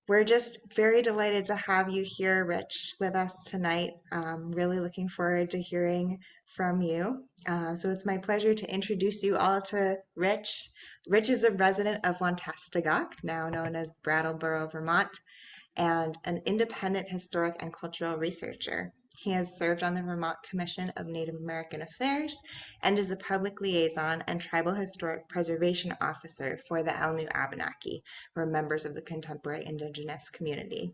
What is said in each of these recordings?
We're just very delighted to have you here, Rich, with us tonight. Really looking forward to hearing from you. So it's my pleasure to introduce you all to Rich. Rich is a resident of Wantastigock, now known as Brattleboro, Vermont, and an independent historic and cultural researcher. He has served on the Vermont Commission of Native American Affairs and is a public liaison and tribal historic preservation officer for the Elnu Abenaki, who are members of the contemporary Indigenous community.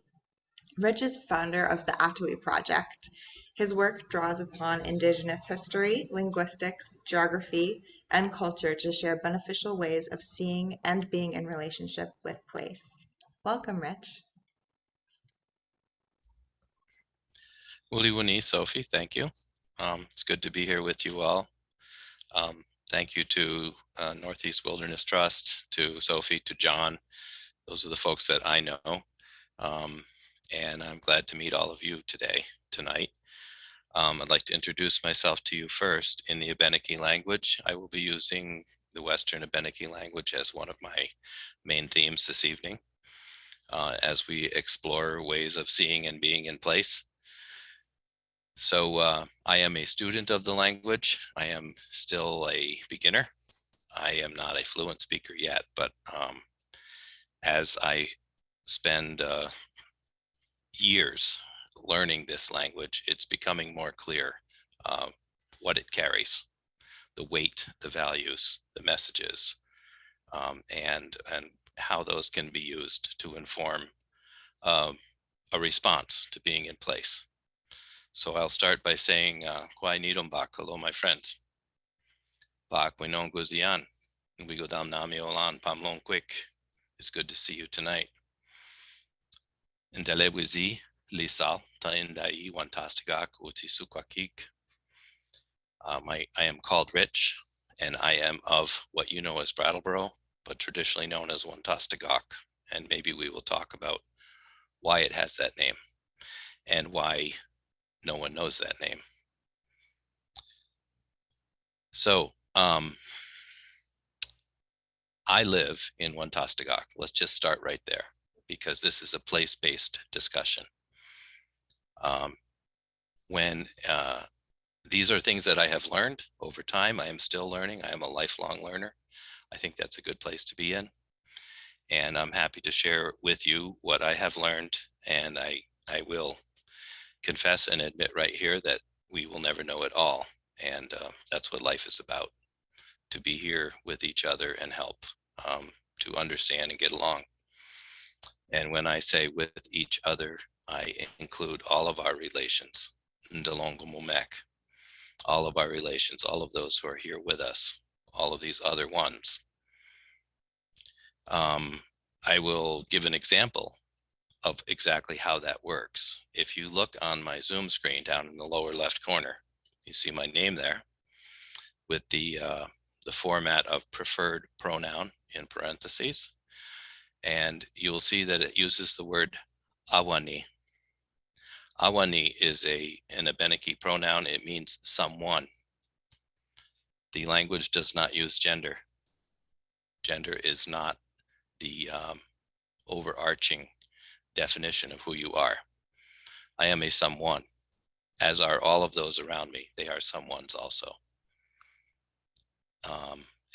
Rich is founder of the Atowi Project. His work draws upon Indigenous history, linguistics, geography, and culture to share beneficial ways of seeing and being in relationship with place. Welcome, Rich. Uliwuni, Sophie, thank you. It's good to be here with you all. Thank you to Northeast Wilderness Trust, to Sophie, to John. Those are the folks that I know. And I'm glad to meet all of you tonight. I'd like to introduce myself to you first in the Abenaki language. I will be using the Western Abenaki language as one of my main themes this evening as we explore ways of seeing and being in place. So I am a student of the language. I am still a beginner. I am not a fluent speaker yet, but as I spend years learning this language, it's becoming more clear what it carries, the weight, the values, the messages, and how those can be used to inform a response to being in place. So I'll start by saying, Kwai Nidombak, hello, my friends. Bak Winon Guzian, Wigodam Nami Olan, Pamlon Quick. It's good to see you tonight. Ndelewizi, Lisal, Taindai, Wantastigak, Utsisukwakik. I am called Rich, and I am of what you know as Brattleboro, but traditionally known as Wantastigak. And maybe we will talk about why it has that name and why no one knows that name. So I live in Wantastigak. Let's just start right there, because this is a place-based discussion. These are things that I have learned over time. I am still learning. I am a lifelong learner. I think that's a good place to be in. And I'm happy to share with you what I have learned. And I will confess and admit right here that we will never know it all. And that's what life is about, to be here with each other and help to understand and get along. And when I say with each other, I include all of our relations, Ndalongomumek, all of our relations, all of those who are here with us, all of these other ones. I will give an example of exactly how that works. If you look on my Zoom screen down in the lower left corner, you see my name there with the format of preferred pronoun in parentheses. And you will see that it uses the word awani. Awani is an Abenaki pronoun. It means someone. The language does not use gender. Gender is not the overarching definition of who you are. I am a someone, as are all of those around me. They are someones also.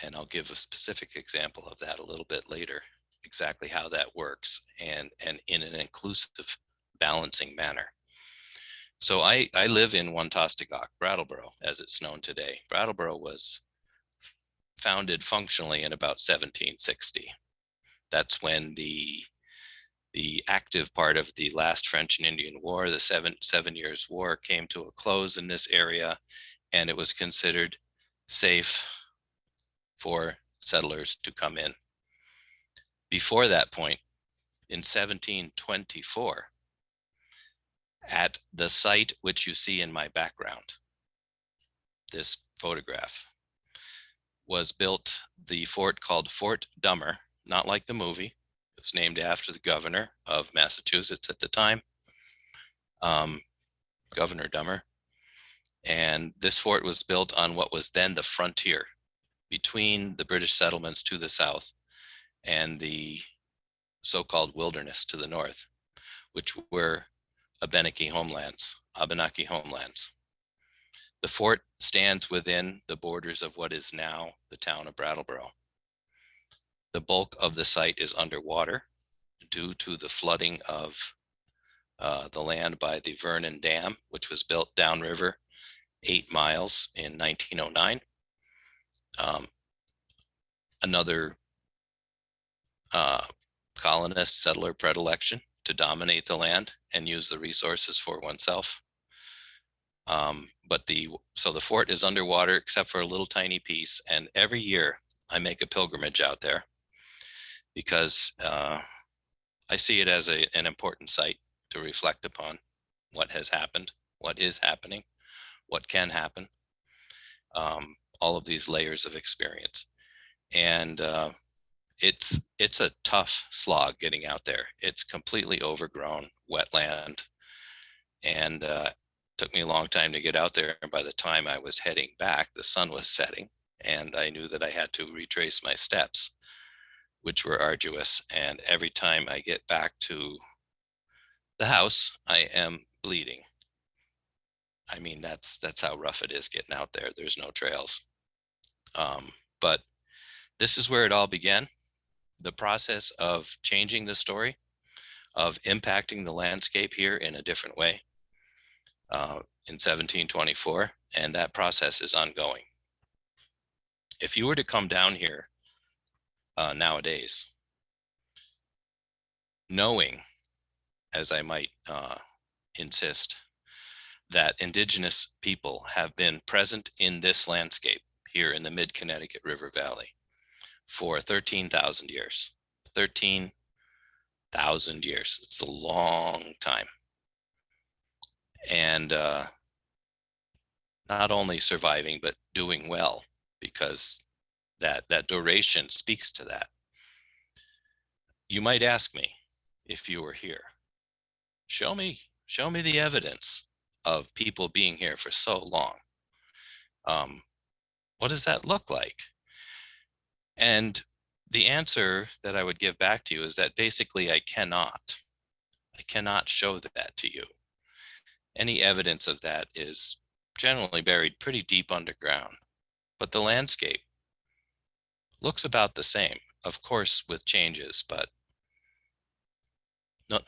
And I'll give a specific example of that a little bit later, exactly how that works, and in an inclusive, balancing manner. So I live in Wantastigak, Brattleboro, as it's known today. Brattleboro was founded functionally in about 1760. That's when the active part of the last French and Indian War, the seven Years' War, came to a close in this area, and it was considered safe for settlers to come in. Before that point, in 1724, at the site which you see in my background, this photograph, was built the fort called Fort Dummer, not like the movie. It was named after the governor of Massachusetts at the time, Governor Dummer. And this fort was built on what was then the frontier between the British settlements to the south and the so-called wilderness to the north, which were Abenaki homelands, Abenaki homelands. The fort stands within the borders of what is now the town of Brattleboro. The bulk of the site is underwater due to the flooding of the land by the Vernon Dam, which was built downriver 8 miles in 1909. Another colonist settler predilection to dominate the land and use the resources for oneself. So the fort is underwater except for a little tiny piece, and every year I make a pilgrimage out there because I see it as an important site to reflect upon what has happened, what is happening, what can happen, all of these layers of experience. And it's a tough slog getting out there. It's completely overgrown wetland, and took me a long time to get out there. And by the time I was heading back, the sun was setting, and I knew that I had to retrace my steps, which were arduous. And every time I get back to the house, I am bleeding. I mean, that's how rough it is getting out there. There's no trails. But this is where it all began. The process of changing the story, of impacting the landscape here in a different way in 1724, and that process is ongoing. If you were to come down here nowadays, knowing, as I might insist, that Indigenous people have been present in this landscape here in the mid-Connecticut River Valley for 13,000 years. 13,000 years. It's a long time. And not only surviving, but doing well, because that duration speaks to that. You might ask me, if you were here, show me the evidence of people being here for so long. What does that look like? And the answer that I would give back to you is that basically I cannot show that to you. Any evidence of that is generally buried pretty deep underground, but the landscape looks about the same, of course, with changes, but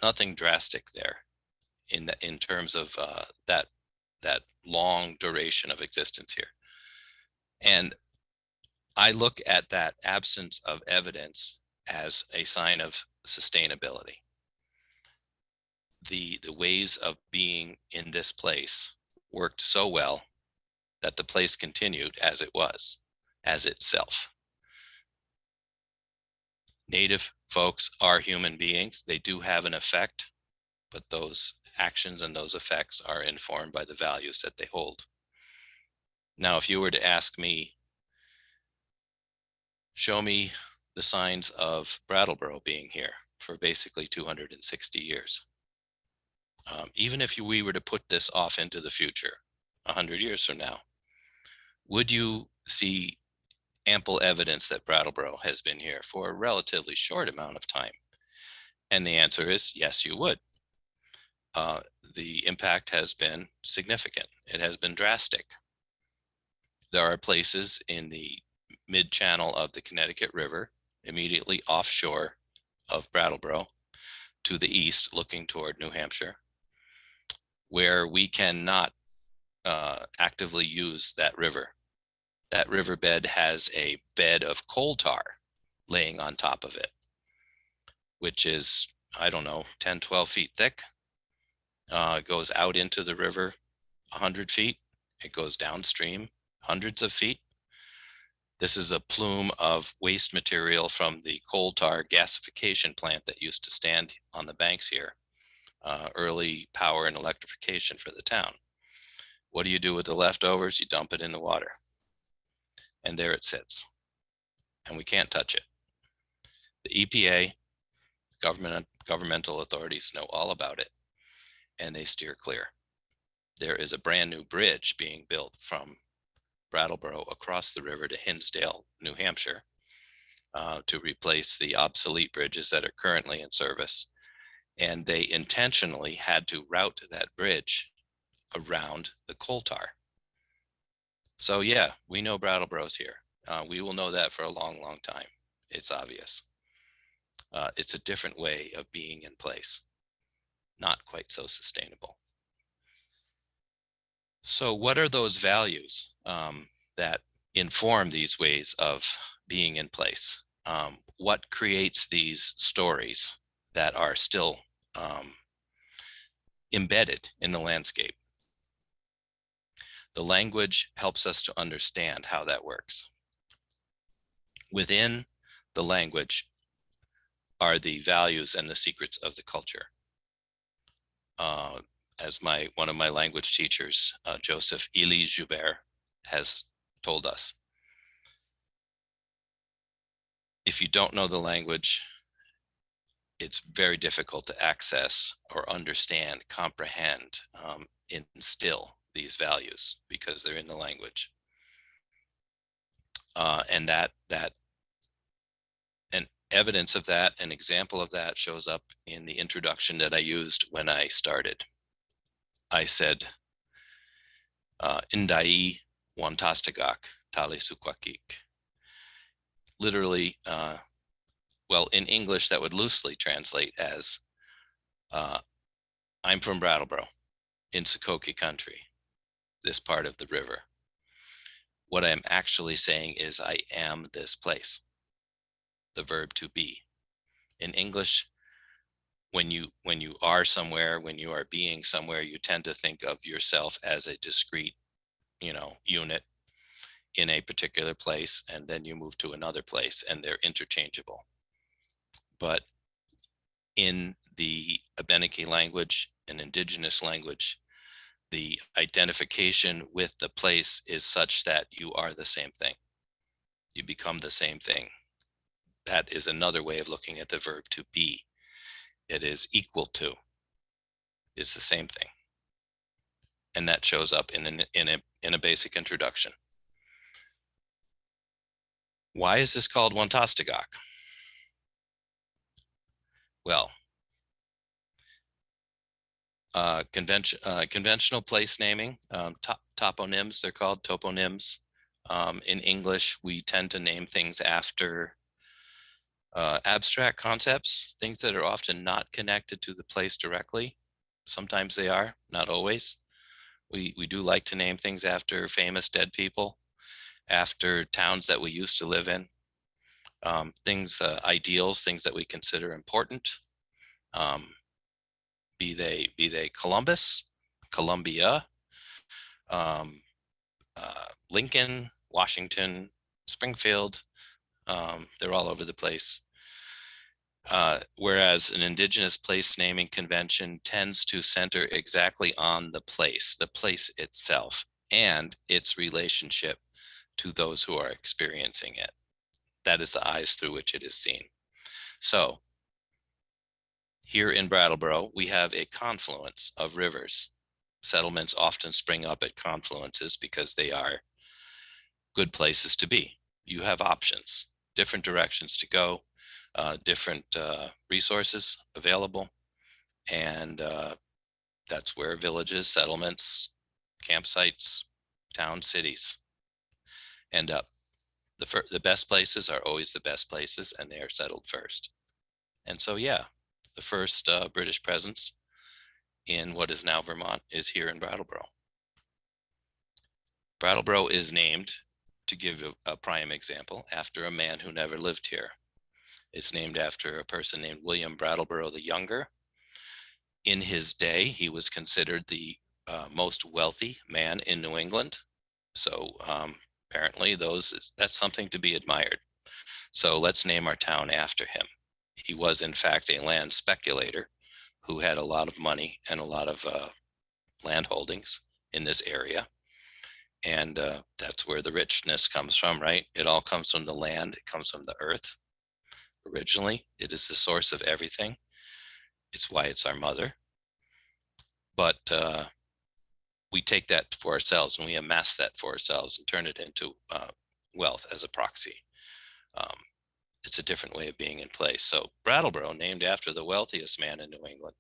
nothing drastic there in terms of that long duration of existence here. And I look at that absence of evidence as a sign of sustainability. The ways of being in this place worked so well that the place continued as it was, as itself. Native folks are human beings. They do have an effect, but those actions and those effects are informed by the values that they hold. Now, if you were to ask me, show me the signs of Brattleboro being here for basically 260 years. Even if we were to put this off into the future, 100 years from now, would you see ample evidence that Brattleboro has been here for a relatively short amount of time? And the answer is yes, you would. The impact has been significant. It has been drastic. There are places in the mid-channel of the Connecticut River, immediately offshore of Brattleboro, to the east, looking toward New Hampshire, where we cannot actively use that river. That riverbed has a bed of coal tar laying on top of it, which is, I don't know, 10, 12 feet thick. It goes out into the river 100 feet. It goes downstream hundreds of feet. This is a plume of waste material from the coal tar gasification plant that used to stand on the banks here. Early power and electrification for the town. What do you do with the leftovers? You dump it in the water. And there it sits. And we can't touch it. The EPA, governmental authorities know all about it, and they steer clear. There is a brand new bridge being built from Brattleboro across the river to Hinsdale, New Hampshire, to replace the obsolete bridges that are currently in service. And they intentionally had to route that bridge around the coal tar. So yeah, we know Brattleboro's here. We will know that for a long, long time. It's obvious. It's a different way of being in place, not quite so sustainable. So what are those values that inform these ways of being in place? What creates these stories that are still embedded in the landscape? The language helps us to understand how that works. Within the language are the values and the secrets of the culture. As one of my language teachers, Joseph Elie Joubert, has told us, if you don't know the language, it's very difficult to access or understand, comprehend, instill these values because they're in the language. And an evidence of that, an example of that shows up in the introduction that I used when I started. I said, Indai Wantastagak Tali Sukwakik. Literally, well, in English, that would loosely translate as, I'm from Brattleboro in Sukoki country, this part of the river. What I'm actually saying is I am this place, the verb to be. In English, when you are somewhere, when you are being somewhere, you tend to think of yourself as a discrete, unit in a particular place, and then you move to another place and they're interchangeable. But in the Abenaki language, an indigenous language, the identification with the place is such that you are the same thing. You become the same thing. That is another way of looking at the verb to be. It is equal to, is the same thing. And that shows up in a basic introduction. Why is this called Wantastagak? Well, conventional place naming, toponyms, they're called toponyms. In English, we tend to name things after abstract concepts, things that are often not connected to the place directly. Sometimes they are, not always. We do like to name things after famous dead people, after towns that we used to live in, things, ideals, things that we consider important. Be they Columbus, Columbia, Lincoln, Washington, Springfield. They're all over the place. Whereas an indigenous place naming convention tends to center exactly on the place itself, and its relationship to those who are experiencing it. That is the eyes through which it is seen. So here in Brattleboro, we have a confluence of rivers. Settlements often spring up at confluences because they are good places to be. You have options, different directions to go, different resources available. And that's where villages, settlements, campsites, towns, cities end up. The best places are always the best places, and they are settled first. And so, yeah, the first British presence in what is now Vermont is here in Brattleboro. Brattleboro is named, to give a prime example, after a man who never lived here. It's named after a person named William Brattleboro the Younger. In his day, he was considered the most wealthy man in New England. So apparently that's something to be admired. So let's name our town after him. He was in fact a land speculator who had a lot of money and a lot of land holdings in this area. And that's where the richness comes from, right? It all comes from the land. It comes from the earth. Originally, it is the source of everything. It's why it's our mother. But we take that for ourselves and we amass that for ourselves and turn it into wealth as a proxy. It's a different way of being in place. So Brattleboro, named after the wealthiest man in New England,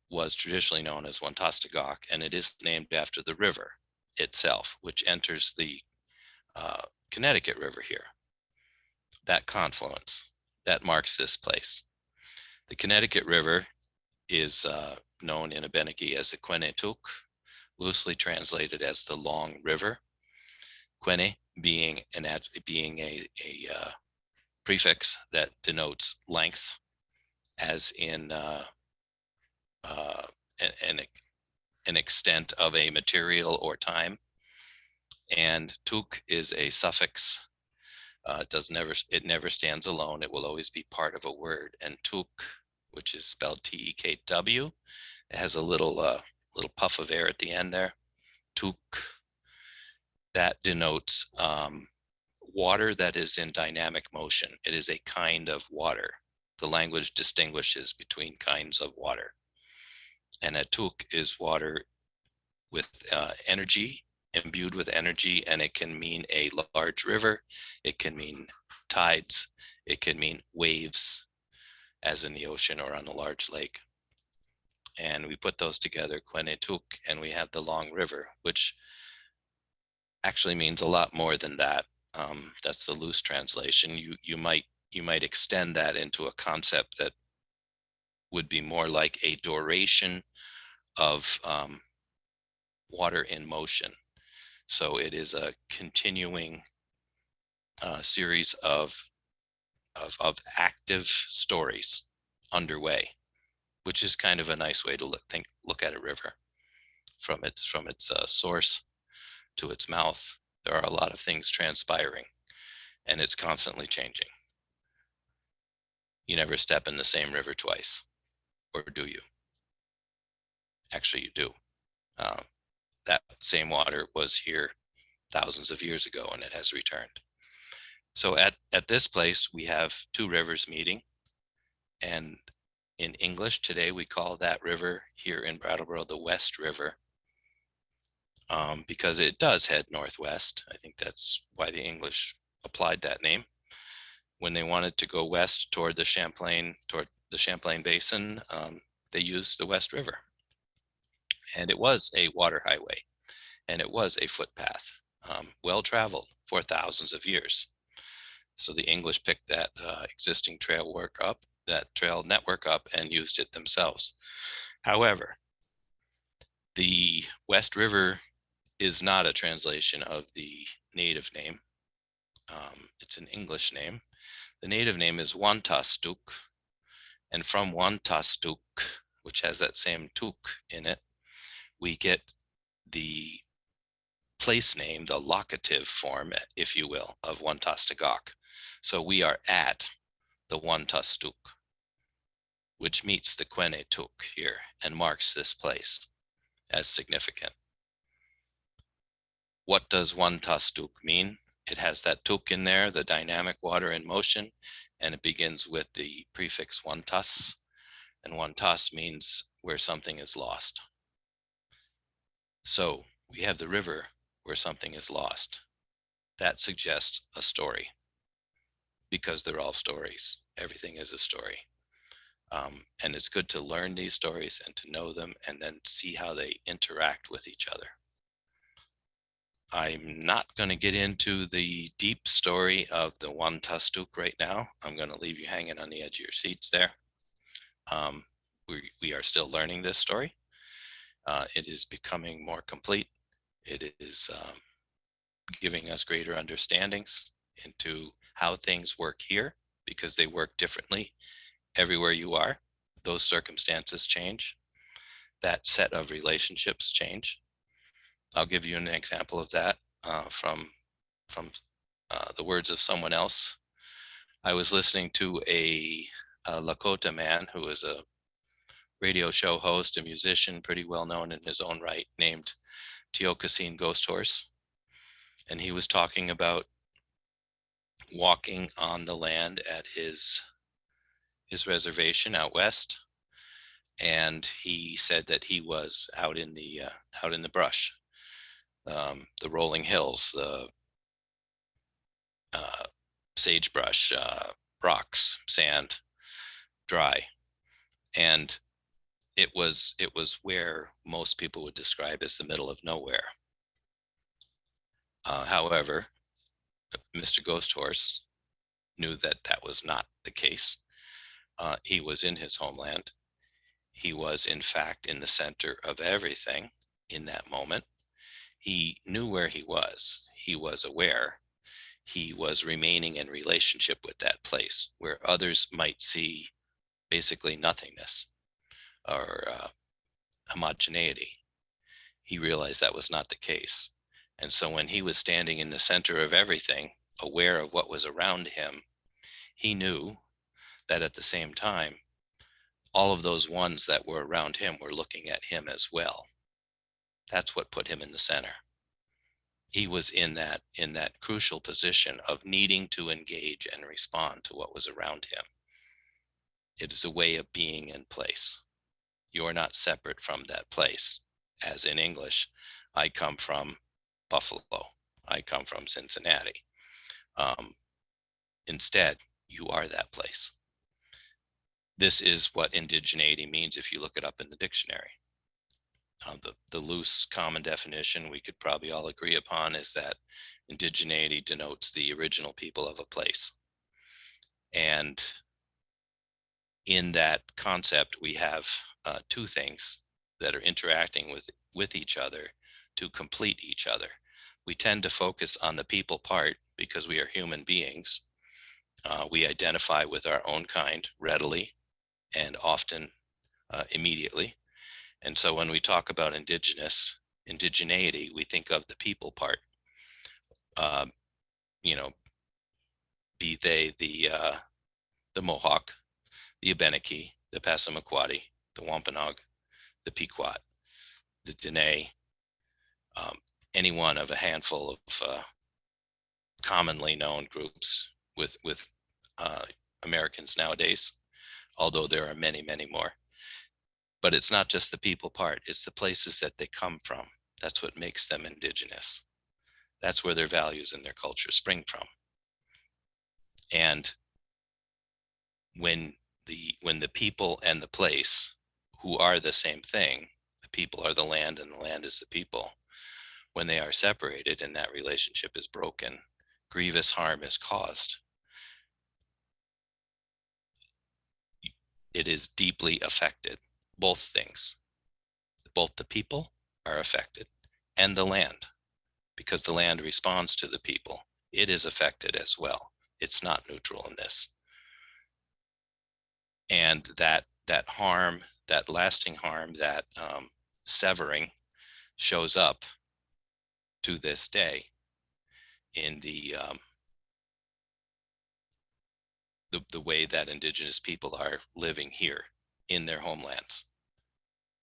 was traditionally known as Wantastagok, and it is named after the river itself, which enters the Connecticut River here. That confluence, that marks this place. The Connecticut River is known in Abenaki as the Quenetuk, loosely translated as the Long River. Quene being a prefix that denotes length, as in an extent of a material or time. And tuk is a suffix. It never stands alone. It will always be part of a word. And tuk, which is spelled T-E-K-W, it has a little puff of air at the end there. Tuk, that denotes water that is in dynamic motion. It is a kind of water. The language distinguishes between kinds of water. And a tuk is water with energy, imbued with energy, and it can mean a large river, it can mean tides, it can mean waves, as in the ocean or on a large lake. And we put those together, Quenetuk, and we have the Long River, which actually means a lot more than that. That's the loose translation. You might extend that into a concept that would be more like a duration of water in motion. So it is a continuing series of active stories underway, which is kind of a nice way to look at a river, from its source to its mouth. There are a lot of things transpiring, and it's constantly changing. You never step in the same river twice, or do you? Actually, you do. That same water was here thousands of years ago, and it has returned. So at this place, we have two rivers meeting, and in English today, we call that river here in Brattleboro the West River, because it does head northwest. I think that's why the English applied that name. When they wanted to go west toward the Champlain Basin, they used the West River. And it was a water highway, and it was a footpath, well traveled for thousands of years. So the English picked that existing trail network up, and used it themselves. However, the West River is not a translation of the native name. It's an English name. The native name is Wantastuk, and from Wantastuk, which has that same tuk in it, we get the place name, the locative form, if you will, of Wantastagok. So we are at the Wantastuk, which meets the Quenetuk here and marks this place as significant. What does Wantastuk mean? It has that tuk in there, the dynamic water in motion, and it begins with the prefix wantas, and wantas means where something is lost. So we have the river where something is lost. That suggests a story, because they're all stories. Everything is a story. And it's good to learn these stories and to know them, and then see how they interact with each other. I'm not going to get into the deep story of the Wantastuk right now. I'm going to leave you hanging on the edge of your seats there. We are still learning this story. It is becoming more complete. It is giving us greater understandings into how things work here, because they work differently everywhere you are. Those circumstances change. That set of relationships change. I'll give you an example of that from the words of someone else. I was listening to a Lakota man who is a radio show host, a musician, pretty well known in his own right, named Teokasine Ghost Horse. And he was talking about walking on the land at his reservation out west. And he said that he was out in the brush, the rolling hills, the sagebrush, rocks, sand, dry. And it was where most people would describe as the middle of nowhere. However, Mr. Ghost Horse knew that that was not the case. He was in his homeland. He was, in fact, in the center of everything in that moment. He knew where he was. He was aware. He was remaining in relationship with that place where others might see basically nothingness or homogeneity. He realized that was not the case. And so when he was standing in the center of everything, aware of what was around him, he knew that at the same time, all of those ones that were around him were looking at him as well. That's what put him in the center. He was in that crucial position of needing to engage and respond to what was around him. It is a way of being in place. You are not separate from that place. As in English, I come from Buffalo. I come from Cincinnati. Instead, you are that place. This is what indigeneity means if you look it up in the dictionary. The loose common definition we could probably all agree upon is that indigeneity denotes the original people of a place. And in that concept, we have two things that are interacting with each other to complete each other. We tend to focus on the people part because we are human beings. We identify with our own kind readily and often immediately. And so when we talk about indigeneity, we think of the people part. Be they the Mohawk, the Abenaki, the Passamaquoddy, the Wampanoag, the Pequot, the Dene, any one of a handful of commonly known groups with Americans nowadays, although there are many, many more. But it's not just the people part, it's the places that they come from. That's what makes them indigenous. That's where their values and their culture spring from. And when the people and the place, who are the same thing, the people are the land and the land is the people, when they are separated and that relationship is broken, grievous harm is caused. It is deeply affected. Both things, both the people are affected and the land, because the land responds to the people. It is affected as well. It's not neutral in this. And that harm, that lasting harm, that severing shows up to this day in the way that indigenous people are living here in their homelands.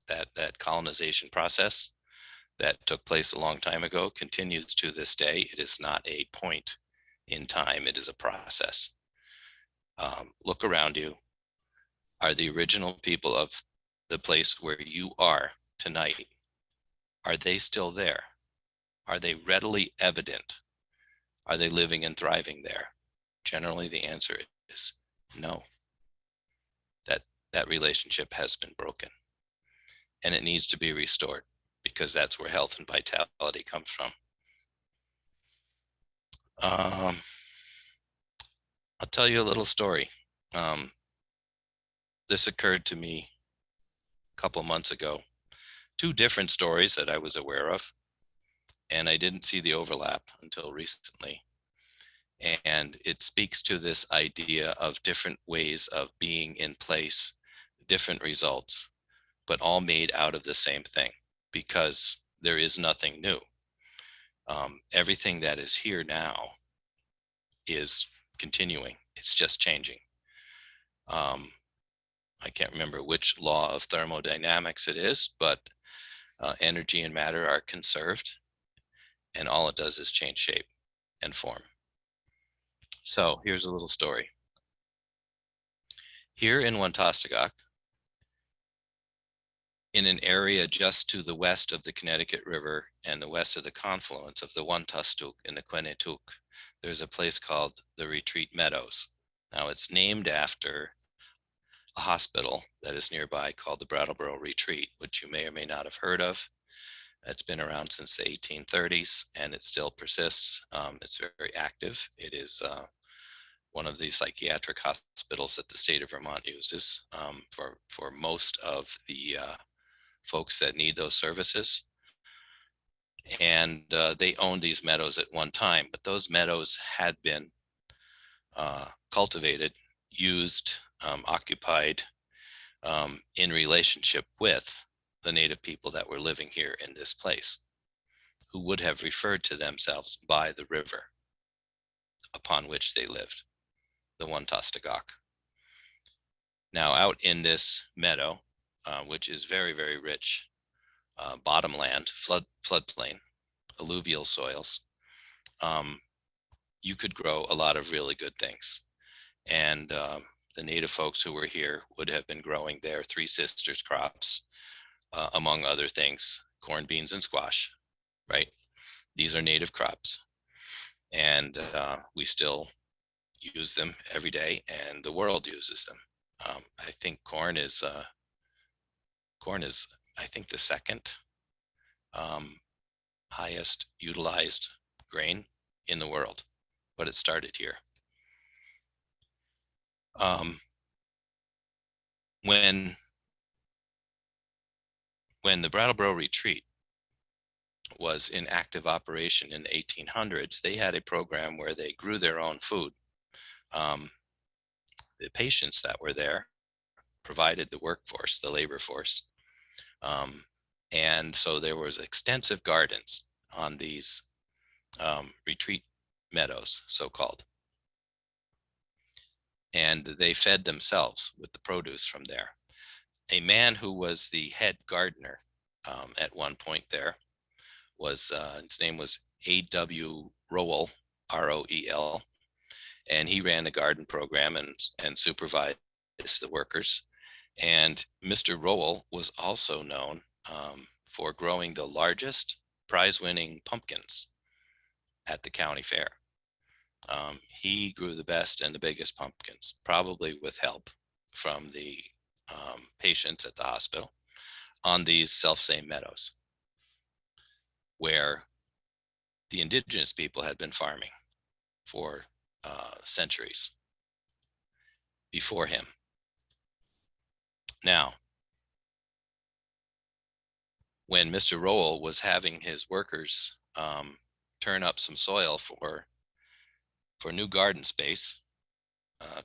That colonization process that took place a long time ago continues to this day. It is not a point in time, it is a process. Look around you. Are the original people of the place where you are tonight, are they still there? Are they readily evident? Are they living and thriving there? Generally, the answer is no. That relationship has been broken. And it needs to be restored, because that's where health and vitality comes from. I'll tell you a little story. This occurred to me a couple months ago. Two different stories that I was aware of, and I didn't see the overlap until recently. And it speaks to this idea of different ways of being in place, different results, but all made out of the same thing, because there is nothing new. Everything that is here now is continuing. It's just changing. I can't remember which law of thermodynamics it is, but energy and matter are conserved, and all it does is change shape and form. So here's a little story. Here in Tostuk, in an area just to the west of the Connecticut River and the west of the confluence of the one Tostuk and the Quenetuk, there's a place called the Retreat Meadows. Now it's named after a hospital that is nearby called the Brattleboro Retreat, which you may or may not have heard of. It's been around since the 1830s and it still persists. It's very active. It is one of the psychiatric hospitals that the state of Vermont uses for most of the folks that need those services. And they owned these meadows at one time, but those meadows had been cultivated, used, occupied in relationship with the native people that were living here in this place, who would have referred to themselves by the river upon which they lived, the one Tostegok. Now out in this meadow, which is very, very rich, bottomland, floodplain, alluvial soils, you could grow a lot of really good things. And the native folks who were here would have been growing their Three Sisters crops, among other things, corn, beans, and squash, right? These are native crops. And we still use them every day, and the world uses them. I think corn is, I think, the second highest utilized grain in the world, but it started here. When the Brattleboro Retreat was in active operation in the 1800s, they had a program where they grew their own food. The patients that were there provided the workforce, the labor force. And so there was extensive gardens on these retreat meadows, so-called. And they fed themselves with the produce from there. A man who was the head gardener at one point there was, his name was A.W. Rowell, R-O-E-L, and he ran the garden program and supervised the workers. And Mr. Rowell was also known for growing the largest prize-winning pumpkins at the county fair. He grew the best and the biggest pumpkins, probably with help from the patients at the hospital, on these self-same meadows where the indigenous people had been farming for centuries before him. Now, when Mr. Rowell was having his workers turn up some soil for new garden space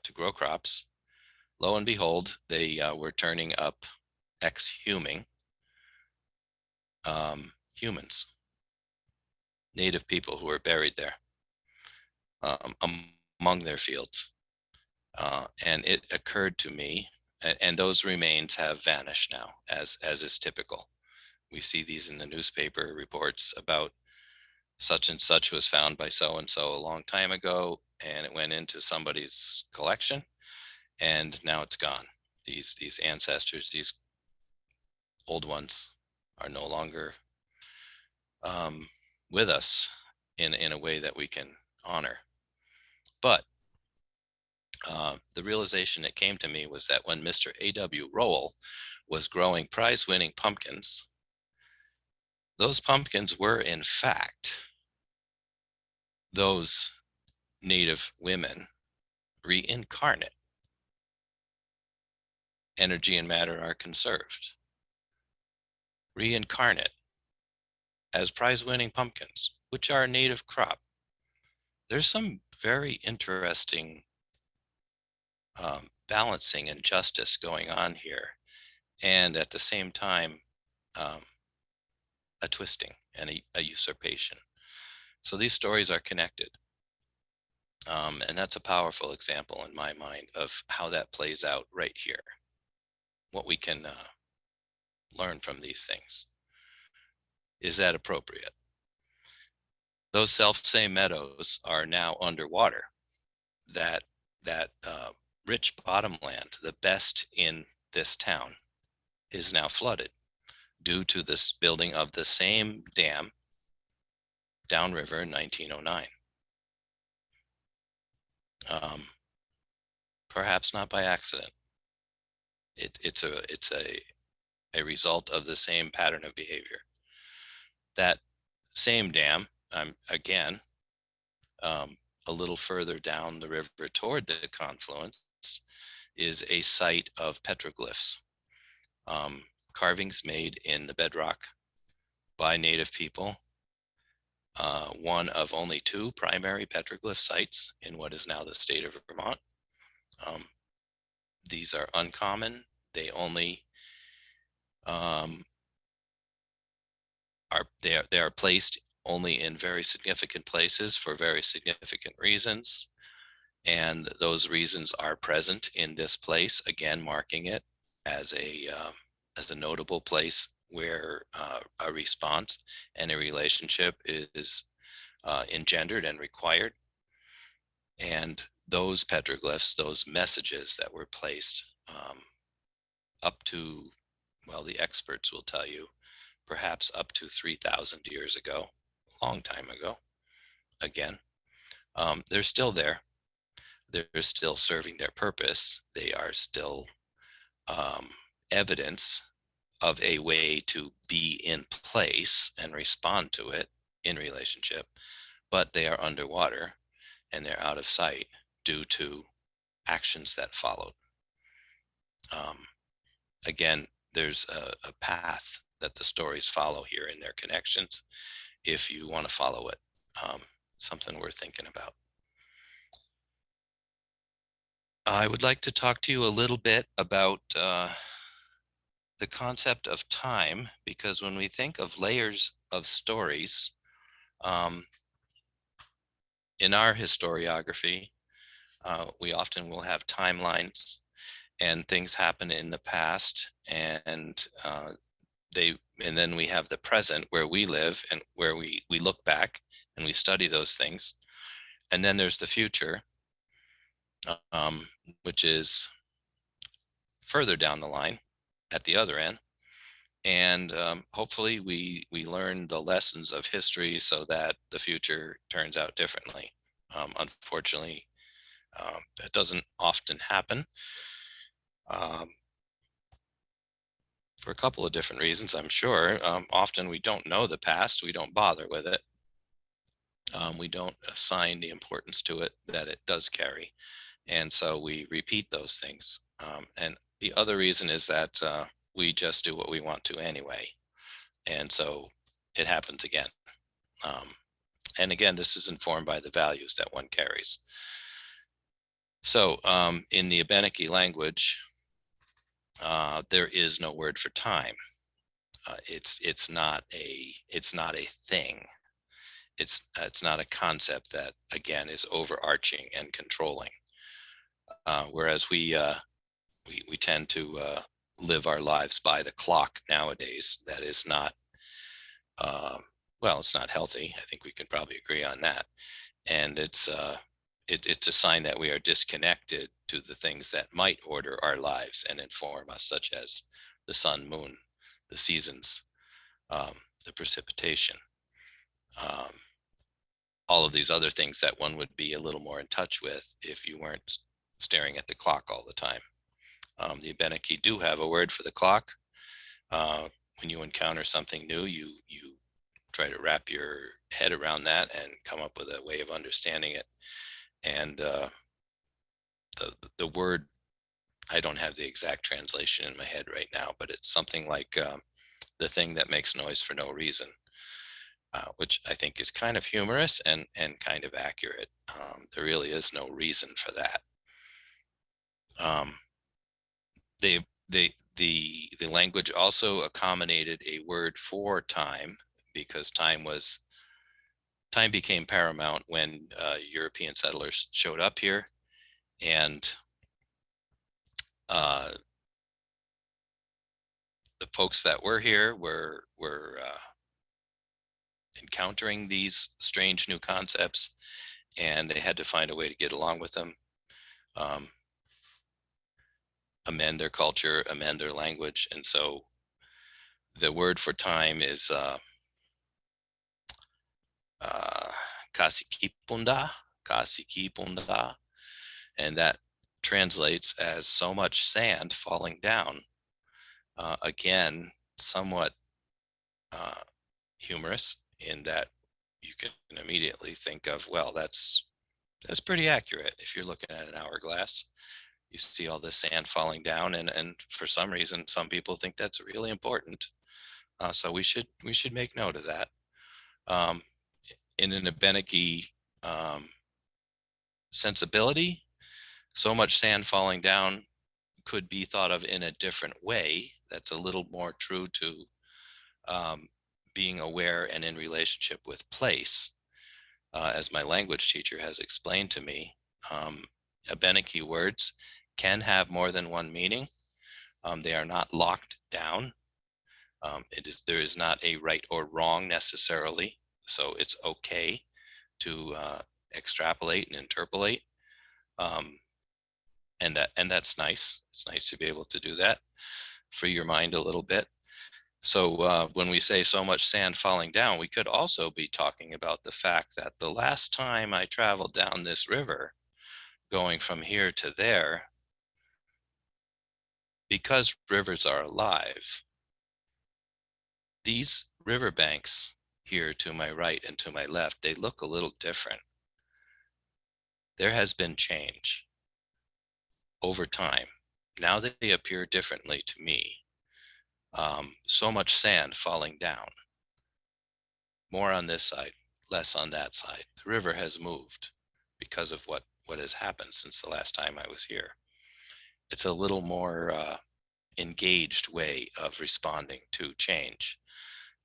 to grow crops, lo and behold, they were turning up exhuming humans, native people who were buried there among their fields. And it occurred to me, and those remains have vanished now, as is typical. We see these in the newspaper reports about such and such was found by so and so a long time ago, and it went into somebody's collection, and now it's gone. These ancestors, these old ones, are no longer with us in a way that we can honor. But the realization that came to me was that when Mr. A.W. Rowell was growing prize-winning pumpkins, those pumpkins were, in fact, those native women reincarnate. Energy and matter are conserved. Reincarnate as prize-winning pumpkins, which are a native crop. There's some very interesting balancing and justice going on here, and at the same time, a twisting and a usurpation. So these stories are connected. And that's a powerful example in my mind of how that plays out right here. What we can learn from these things. Is that appropriate? Those self-same meadows are now underwater. That rich bottomland, the best in this town, is now flooded. due to this building of the same dam downriver in 1909. Perhaps not by accident. It's a result of the same pattern of behavior. That same dam, again, a little further down the river toward the confluence, is a site of petroglyphs, carvings made in the bedrock by native people. One of only 2 primary petroglyph sites in what is now the state of Vermont. These are uncommon. They only they are placed only in very significant places for very significant reasons, and those reasons are present in this place, again marking it as a notable place where a response and a relationship is engendered and required. And those petroglyphs, those messages that were placed up to, well, the experts will tell you, perhaps up to 3,000 years ago, a long time ago, again, they're still there. They're still serving their purpose. They are still evidence of a way to be in place and respond to it in relationship, but they are underwater and they're out of sight due to actions that followed. Again, there's a path that the stories follow here in their connections, if you want to follow it. Something worth thinking about. I would like to talk to you a little bit about the concept of time, because when we think of layers of stories, in our historiography, we often will have timelines, and things happen in the past, and then we have the present where we live and where we look back and we study those things. And then there's the future, which is further down the line at the other end. And hopefully we learn the lessons of history so that the future turns out differently. Unfortunately, that doesn't often happen. For a couple of different reasons, I'm sure. Often we don't know the past, we don't bother with it. We don't assign the importance to it that it does carry. And so we repeat those things. And the other reason is that we just do what we want to anyway. And so it happens again. And again, this is informed by the values that one carries. So in the Abenaki language, there is no word for time. It's not a thing. It's not a concept that, again, is overarching and controlling. Whereas we tend to live our lives by the clock nowadays. That is not, well, it's not healthy. I think we can probably agree on that. And it's a sign that we are disconnected to the things that might order our lives and inform us, such as the sun, moon, the seasons, the precipitation, all of these other things that one would be a little more in touch with if you weren't staring at the clock all the time. The Abenaki do have a word for the clock. When you encounter something new, you try to wrap your head around that and come up with a way of understanding it. And the word, I don't have the exact translation in my head right now, but it's something like the thing that makes noise for no reason, which I think is kind of humorous and kind of accurate. There really is no reason for that. The language also accommodated a word for time, because time became paramount when European settlers showed up here, and the folks that were here were encountering these strange new concepts, and they had to find a way to get along with them, amend their culture, amend their language. And so the word for time is kasikipunda, kasikipunda, and that translates as so much sand falling down. Again, somewhat humorous in that you can immediately think of, well, that's pretty accurate. If you're looking at an hourglass, you see all this sand falling down, and for some reason, some people think that's really important. So we should make note of that. In an Abenaki sensibility, so much sand falling down could be thought of in a different way. That's a little more true to being aware and in relationship with place. As my language teacher has explained to me, Abenaki words can have more than one meaning. They are not locked down. There is not a right or wrong necessarily, so it's okay to extrapolate and interpolate, and that's nice. It's nice to be able to do that, free your mind a little bit. So when we say so much sand falling down, we could also be talking about the fact that the last time I traveled down this river, going from here to there, because rivers are alive, these riverbanks here to my right and to my left, they look a little different. There has been change over time. Now they appear differently to me. So much sand falling down. More on this side, less on that side. The river has moved because of what has happened since the last time I was here. It's a little more engaged way of responding to change.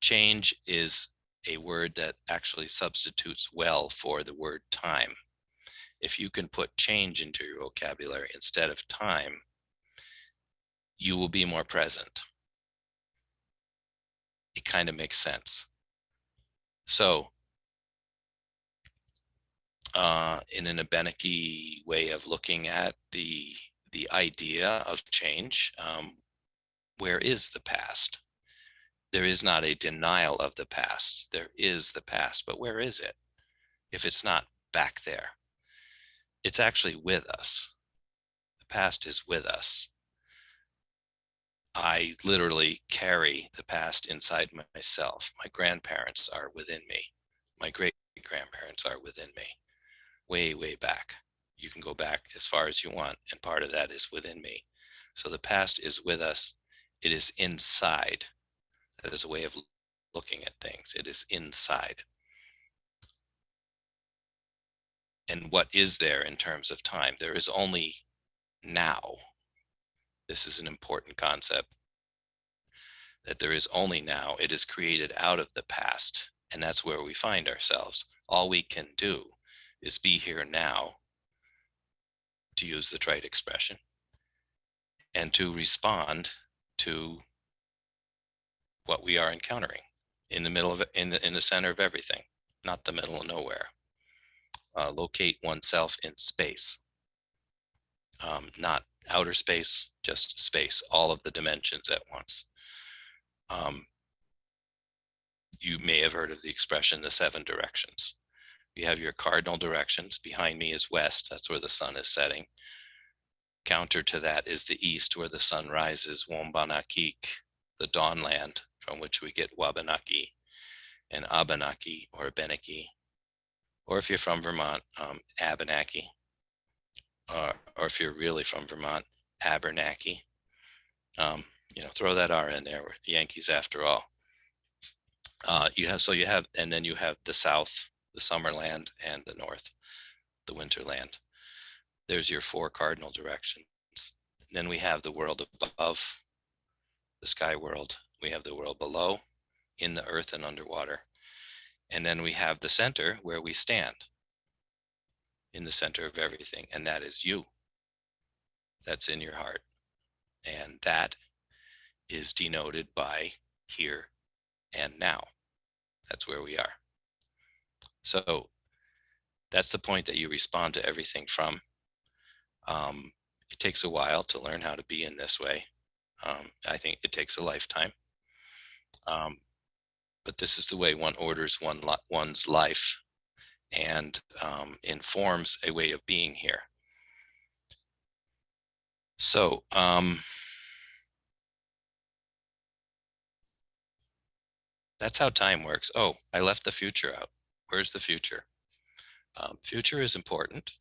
Change is a word that actually substitutes well for the word time. If you can put change into your vocabulary instead of time, you will be more present. It kind of makes sense. So in an Abenaki way of looking at the idea of change, where is the past? There is not a denial of the past. There is the past, but where is it? If it's not back there, it's actually with us. The past is with us. I literally carry the past inside myself. My grandparents are within me. My great-grandparents are within me. Way, way back. You can go back as far as you want, and part of that is within me. So the past is with us. It is inside. That is a way of looking at things. It is inside. And what is there in terms of time? There is only now. This is an important concept, that there is only now. It is created out of the past, and that's where we find ourselves. All we can do is be here now, to use the trite expression, and to respond to what we are encountering in the middle of it, in the center of everything, not the middle of nowhere. Locate oneself in space, not outer space, just space, all of the dimensions at once. You may have heard of the expression, the 7 directions. You have your cardinal directions. Behind me is west, that's where the sun is setting. Counter to that is the east, where the sun rises, Wombanakik, the dawn land, from which we get Wabanaki and Abenaki or Abenaki, or if you're from Vermont, Abenaki, or if you're really from Vermont, Abernaki. Throw that R in there. We're Yankees after all. And then you have the south, the summer land, and the north, the winter land. There's your 4 cardinal directions. Then we have the world above, the sky world. We have the world below, in the earth and underwater. And then we have the center, where we stand, in the center of everything, and that is you. That's in your heart. And that is denoted by here and now. That's where we are. So that's the point that you respond to everything from. It takes a while to learn how to be in this way. I think it takes a lifetime. But this is the way one orders one's life and informs a way of being here. So that's how time works. Oh, I left the future out. Where's the future? Future is important.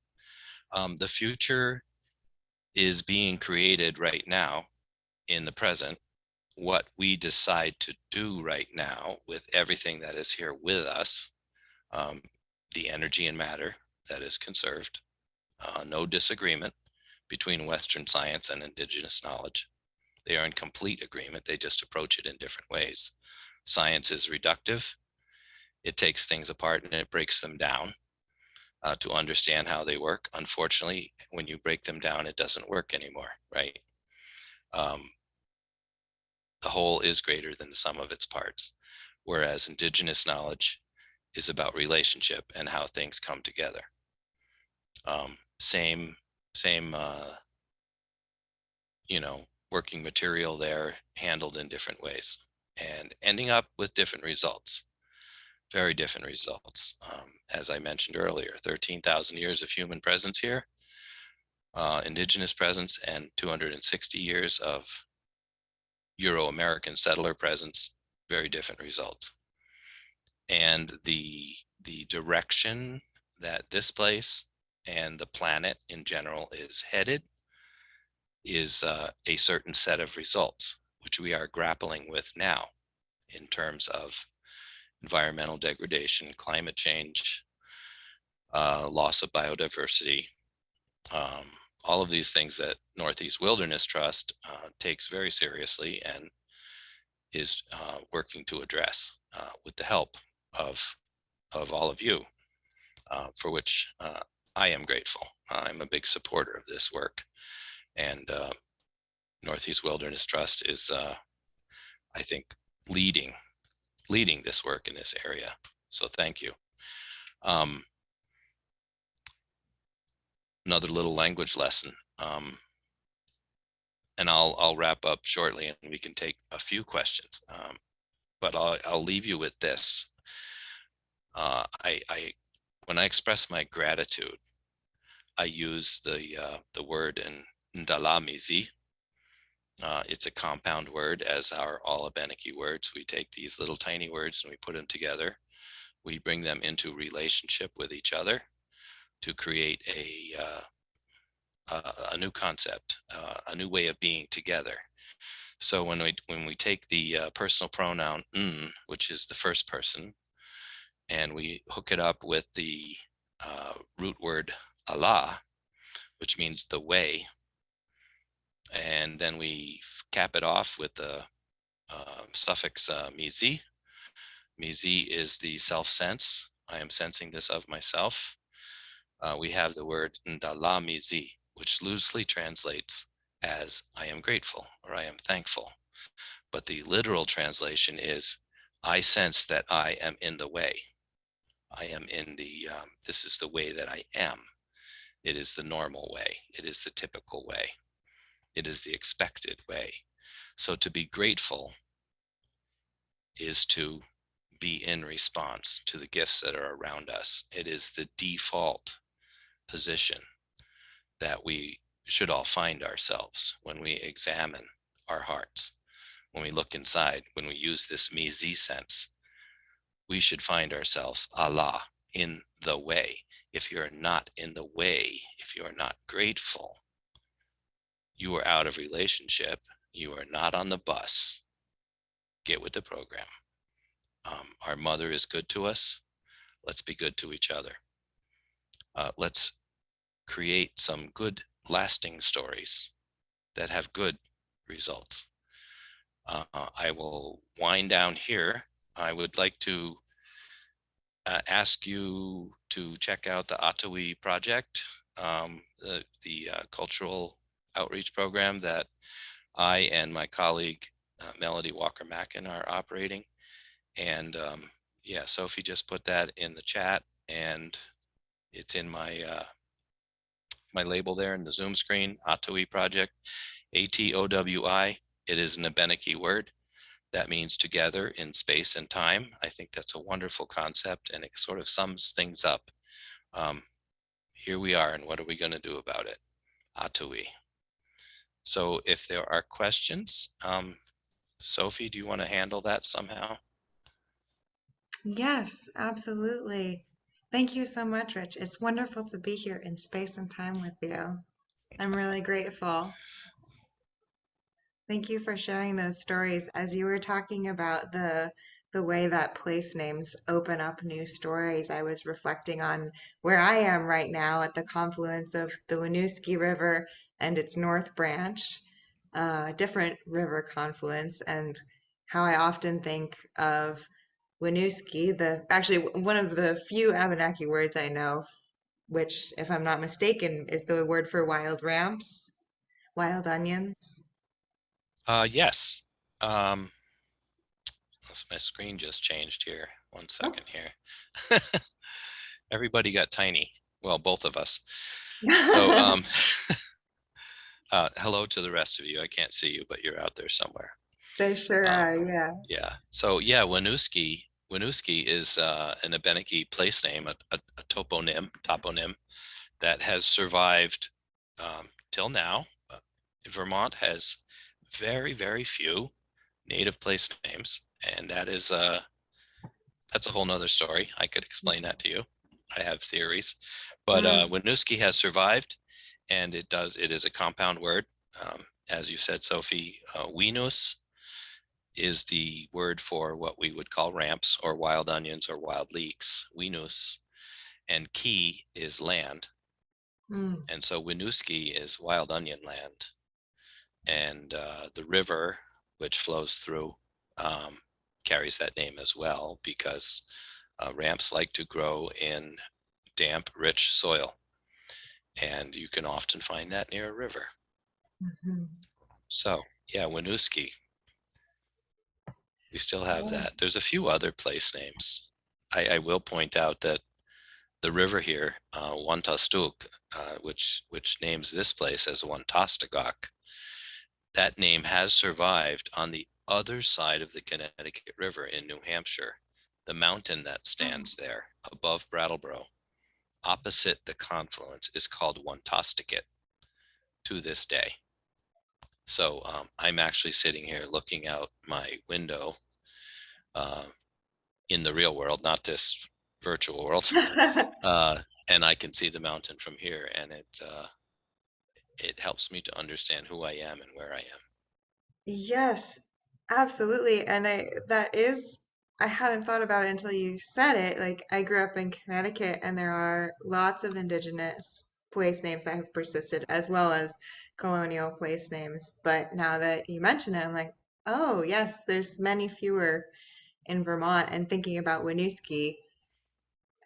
The future is being created right now in the present. What we decide to do right now with everything that is here with us, the energy and matter that is conserved, no disagreement between Western science and indigenous knowledge. They are in complete agreement. They just approach it in different ways. Science is reductive. It takes things apart and it breaks them down to understand how they work. Unfortunately, when you break them down, it doesn't work anymore, right? The whole is greater than the sum of its parts, whereas indigenous knowledge is about relationship and how things come together. Same, working material there, handled in different ways and ending up with different results, very different results. As I mentioned earlier, 13,000 years of human presence here, indigenous presence, and 260 years of Euro-American settler presence, very different results. And the direction that this place and the planet in general is headed is a certain set of results, which we are grappling with now in terms of environmental degradation, climate change, loss of biodiversity, all of these things that Northeast Wilderness Trust takes very seriously and is working to address with the help of all of you, for which I am grateful. I'm a big supporter of this work, and Northeast Wilderness Trust is, I think, leading this work in this area. So thank you. Another little language lesson, and I'll wrap up shortly, and we can take a few questions. But I'll leave you with this. When I express my gratitude, I use the word in ndalamizi. It's a compound word, as are all Abenaki words. We take these little tiny words and we put them together. We bring them into relationship with each other to create a new concept, a new way of being together. So when we take the personal pronoun which is the first person, and we hook it up with the root word Allah, which means the way, and then we cap it off with the suffix mizi. Mizi is the self-sense. I am sensing this of myself. We have the word ndala mizi, which loosely translates as I am grateful or I am thankful. But the literal translation is I sense that I am in the way. I am in the, this is the way that I am. It is the normal way. It is the typical way. It is the expected way. So to be grateful is to be in response to the gifts that are around us. It is the default position that we should all find ourselves when we examine our hearts, when we look inside, when we use this mizi sense. We should find ourselves Allah, in the way. If you're not in the way, if you are not grateful, you are out of relationship. You are not on the bus. Get with the program. Our mother is good to us. Let's be good to each other. Let's create some good, lasting stories that have good results. I will wind down here. I would like to ask you to check out the Atowi Project, the cultural outreach program that I and my colleague Melody Walker-Mackin are operating. And yeah, Sophie just put that in the chat, and it's in my my label there in the Zoom screen, Atowi Project, Atowi. It is an Abenaki word. That means together in space and time. I think that's a wonderful concept, and it sort of sums things up. Here we are, and what are we going to do about it? Atowi. So if there are questions, Sophie, do you want to handle that somehow? Yes, absolutely. Thank you so much, Rich. It's wonderful to be here in space and time with you. I'm really grateful. Thank you for sharing those stories. As you were talking about the way that place names open up new stories, I was reflecting on where I am right now at the confluence of the Winooski River and its North Branch, a different river confluence, and how I often think of Winooski, the actually one of the few Abenaki words I know, which, if I'm not mistaken, is the word for wild ramps, wild onions. Yes. Um, my screen just changed here. One second Oops. here. Everybody got tiny. Well, both of us. So hello to the rest of you. I can't see you, but you're out there somewhere. They sure Um, are, yeah. yeah. So yeah, Winooski is an Abenaki place name, a toponym that has survived till now. Vermont has very, very few native place names, and that's a whole nother story. I could explain that to you. I have theories, but Mm, Winooski has survived, and it is a compound word. As you said, Sophie, Winus is the word for what we would call ramps or wild onions or wild leeks, Winus, and Ki is land. mm, And so Winooski is wild onion land. And the river, which flows through, carries that name as well because ramps like to grow in damp, rich soil. And you can often find that near a river. mhm. So, yeah, Winooski, we still have Yeah. that. There's a few other place names. I will point out that the river here, one Tostuk, which names this place as one Tostagok, that name has survived on the other side of the Connecticut River in New Hampshire. The mountain that Oh, stands there above Brattleboro, opposite the confluence, is called Wontosticate to this day. So I'm actually sitting here looking out my window uh, in the real world, not this virtual world, uh, and I can see the mountain from here, and it helps me to understand who I am and where I am. Yes, absolutely. And I hadn't thought about it until you said it. Like, I grew up in Connecticut, and there are lots of indigenous place names that have persisted, as well as colonial place names. But now that you mention it, I'm like, oh, yes, there's many fewer in Vermont. And thinking about Winooski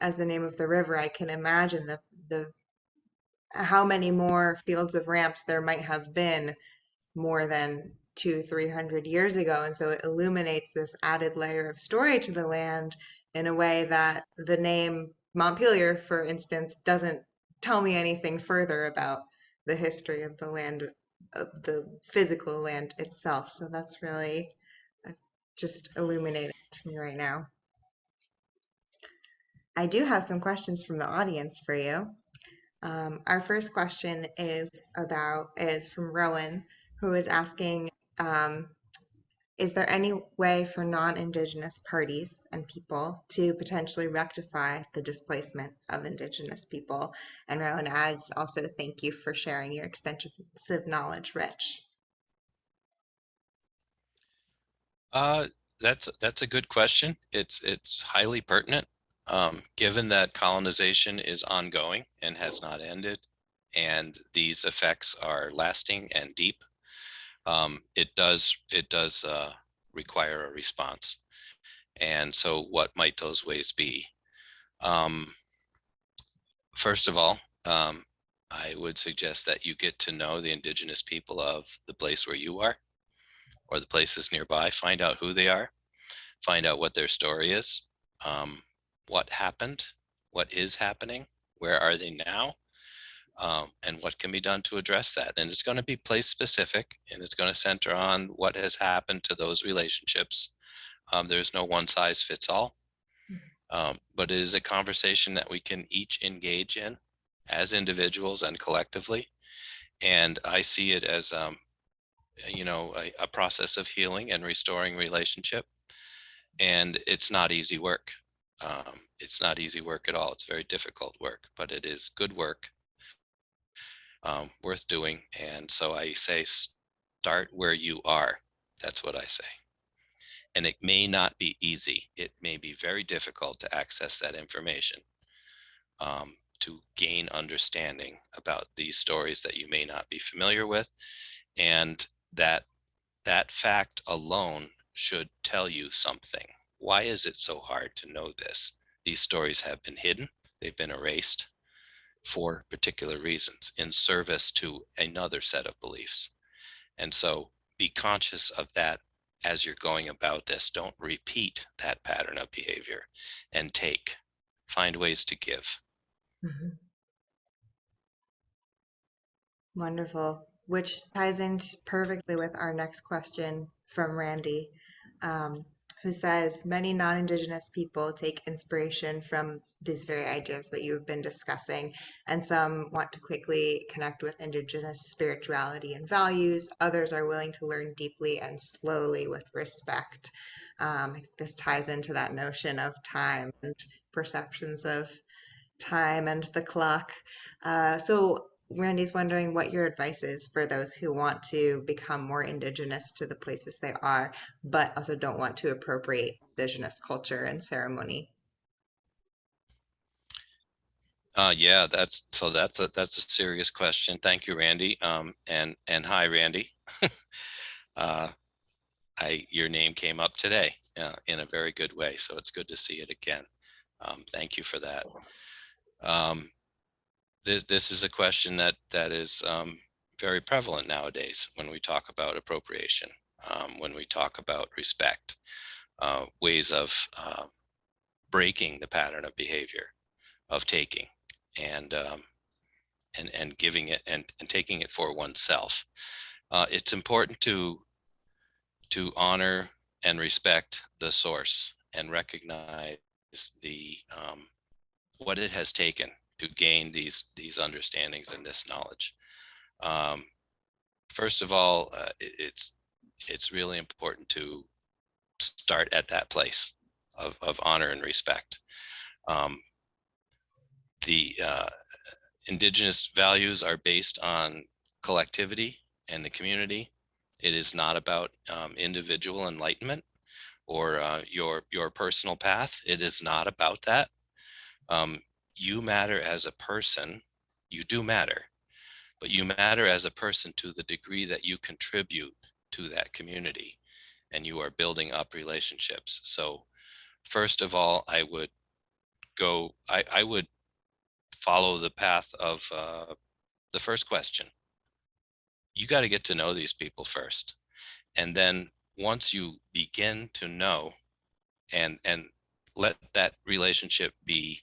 as the name of the river, I can imagine the how many more fields of ramps there might have been more than 200-300 years ago. And so it illuminates this added layer of story to the land in a way that the name Montpelier, for instance, doesn't tell me anything further about the history of the land, of the physical land itself. So that's really uh, just illuminating to me right now. I do have some questions from the audience for you. Our first question is from Rowan, who is asking, is there any way for non-Indigenous parties and people to potentially rectify the displacement of Indigenous people? And Rowan adds, also, thank you for sharing your extensive knowledge, Rich. Uh, that's a good question. It's highly pertinent, given that colonization is ongoing and has not ended, and these effects are lasting and deep. It does require a response. And so, what might those ways be? Um, First of all, I would suggest that you get to know the indigenous people of the place where you are or the places nearby. Find out who they are, find out what their story is, um, what happened, what is happening, where are they now, and what can be done to address that. And it's going to be place specific, and it's going to center on what has happened to those relationships. There's no one size fits all, but it is a conversation that we can each engage in as individuals and collectively. And I see it as, a process of healing and restoring relationship. And it's not easy work. It's not easy work at all. It's very difficult work, but it is good work, worth doing. And so I say, start where you are. That's what I say. And it may not be easy. It may be very difficult to access that information, to gain understanding about these stories that you may not be familiar with. And that fact alone should tell you something. Why is it so hard to know this? These stories have been hidden. They've been erased for particular reasons in service to another set of beliefs. And so be conscious of that as you're going about this. Don't repeat that pattern of behavior, and find ways to give. Mhm. Wonderful, which ties in perfectly with our next question from Randy, um, who says many non-Indigenous people take inspiration from these very ideas that you've been discussing, and some want to quickly connect with Indigenous spirituality and values. Others are willing to learn deeply and slowly with respect. I think this ties into that notion of time and perceptions of time and the clock. So Randy's wondering what your advice is for those who want to become more indigenous to the places they are, but also don't want to appropriate indigenous culture and ceremony. Yeah, that's a serious question. Thank you, Randy. And hi, Randy. uh, your name came up today in a very good way, so it's good to see it again. Thank you for that. This is a question that is very prevalent nowadays when we talk about appropriation, when we talk about respect, ways of breaking the pattern of behavior of taking and and giving it and taking it for oneself. It's important to honor and respect the source and recognize the what it has taken to gain these understandings and this knowledge. Um, First of all, it's really important to start at that place of honor and respect. Um, the Indigenous values are based on collectivity and the community. It is not about individual enlightenment or your personal path. It is not about that. Um, you matter as a person. You do matter, but you matter as a person to the degree that you contribute to that community and you are building up relationships. So first of all, I would follow the path of the first question. You got to get to know these people first. And then once you begin to know and let that relationship be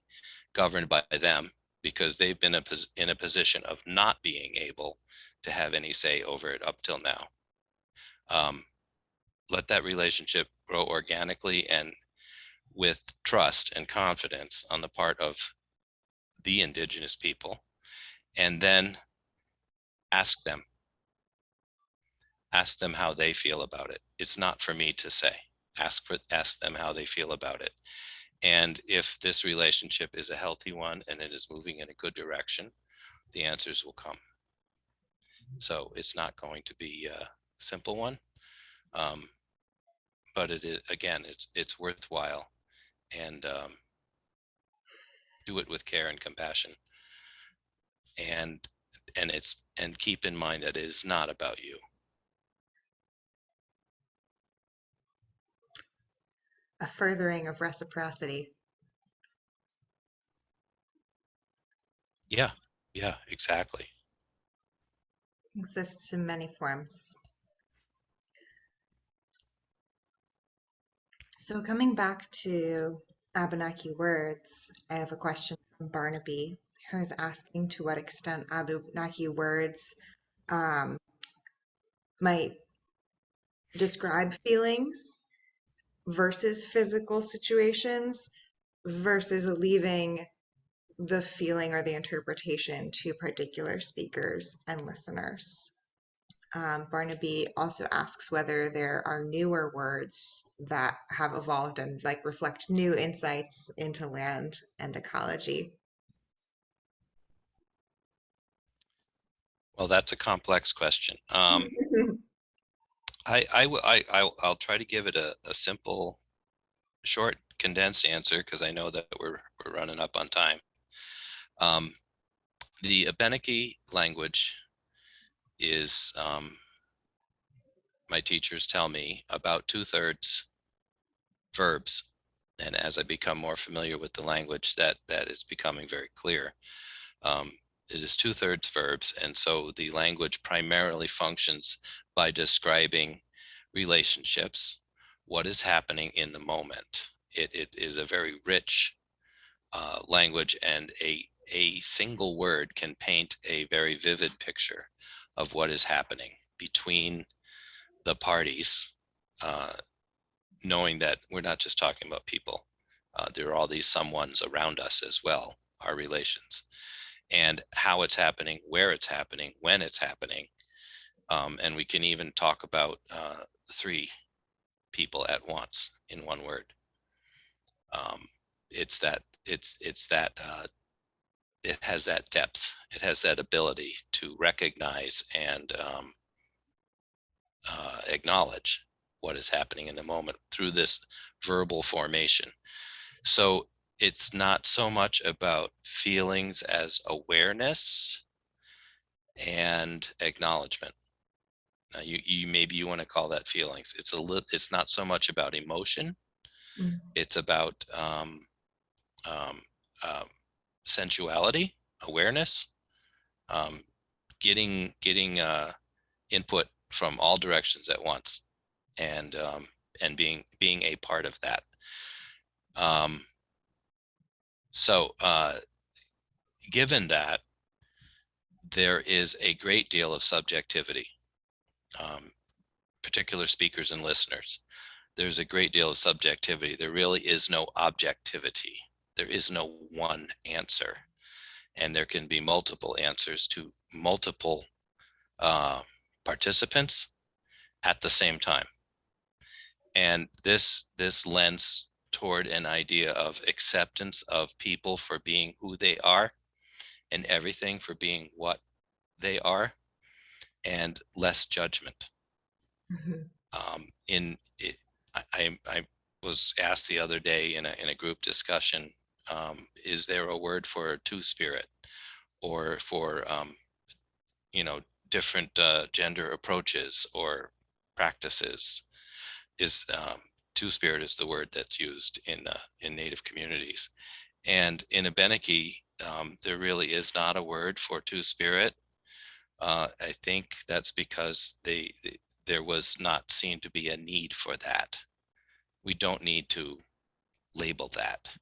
governed by them, because they've been in a position of not being able to have any say over it up till now. Let that relationship grow organically and with trust and confidence on the part of the Indigenous people, and then ask them ask them how they feel about it. It's not for me to say. Ask them how they feel about it. And if this relationship is a healthy one and it is moving in a good direction, the answers will come. So it's not going to be a simple one, but it is, again, it's worthwhile, and do it with care and compassion, and and keep in mind that it is not about you. A furthering of reciprocity Yeah, yeah, exactly. exists in many forms. So coming back to Abenaki words, I have a question from Barnaby, who's asking to what extent Abenaki words um, might describe feelings versus physical situations versus leaving the feeling or the interpretation to particular speakers and listeners. Barnaby also asks whether there are newer words that have evolved and like reflect new insights into land and ecology. Well, that's a complex question. I'll try to give it a simple, short, condensed answer because I know that we're running up on time. The Abenaki language is, my teachers tell me, about 2/3 verbs. And as I become more familiar with the language, that is becoming very clear. It is 2/3 verbs, and so the language primarily functions by describing relationships, what is happening in the moment. It is a very rich language, and a single word can paint a very vivid picture of what is happening between the parties, knowing that we're not just talking about people. There are all these someones around us as well, our relations, and how it's happening, where it's happening, when it's happening. And we can even talk about 3 people at once in one word. It's that it has that depth. It has that ability to recognize and acknowledge what is happening in the moment through this verbal formation. So it's not so much about feelings as awareness and acknowledgement. Now you maybe you want to call that feelings. It's not so much about emotion. Mm. It's about um, um, sensuality, awareness, um, getting input from all directions at once, and being a part of that. Um, so given that, there is a great deal of subjectivity, um, particular speakers and listeners. There's a great deal of subjectivity. There really is no objectivity. There is no one answer, and there can be multiple answers to multiple participants at the same time. And this lends toward an idea of acceptance of people for being who they are, and everything for being what they are, and less judgment. Mhm. In it, I was asked the other day in a group discussion, is there a word for two-spirit, or for different gender approaches or practices? Is two-spirit is the word that's used in Native communities, and in Abenaki, there really is not a word for two-spirit. I think that's because there was not seen to be a need for that. We don't need to label that.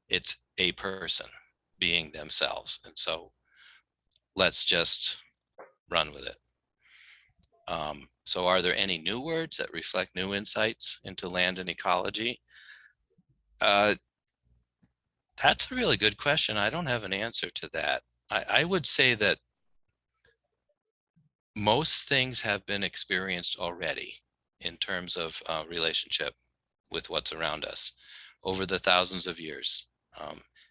It's a person being themselves. And so let's just run with it. So are there any new words that reflect new insights into land and ecology? Uh, that's a really good question. I don't have an answer to that. I would say that most things have been experienced already in terms of relationship with what's around us over the thousands of years.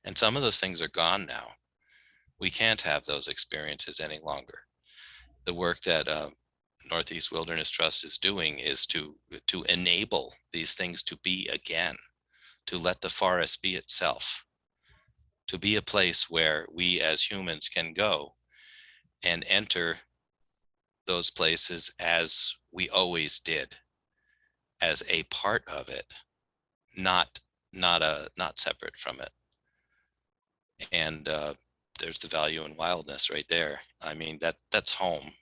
And some of those things are gone now. We can't have those experiences any longer. The work that Northeast Wilderness Trust is doing is to enable these things to be again, to let the forest be itself, to be a place where we as humans can go and enter those places as we always did, as a part of it, not separate from it. And there's the value in wildness right there. I mean, that's home.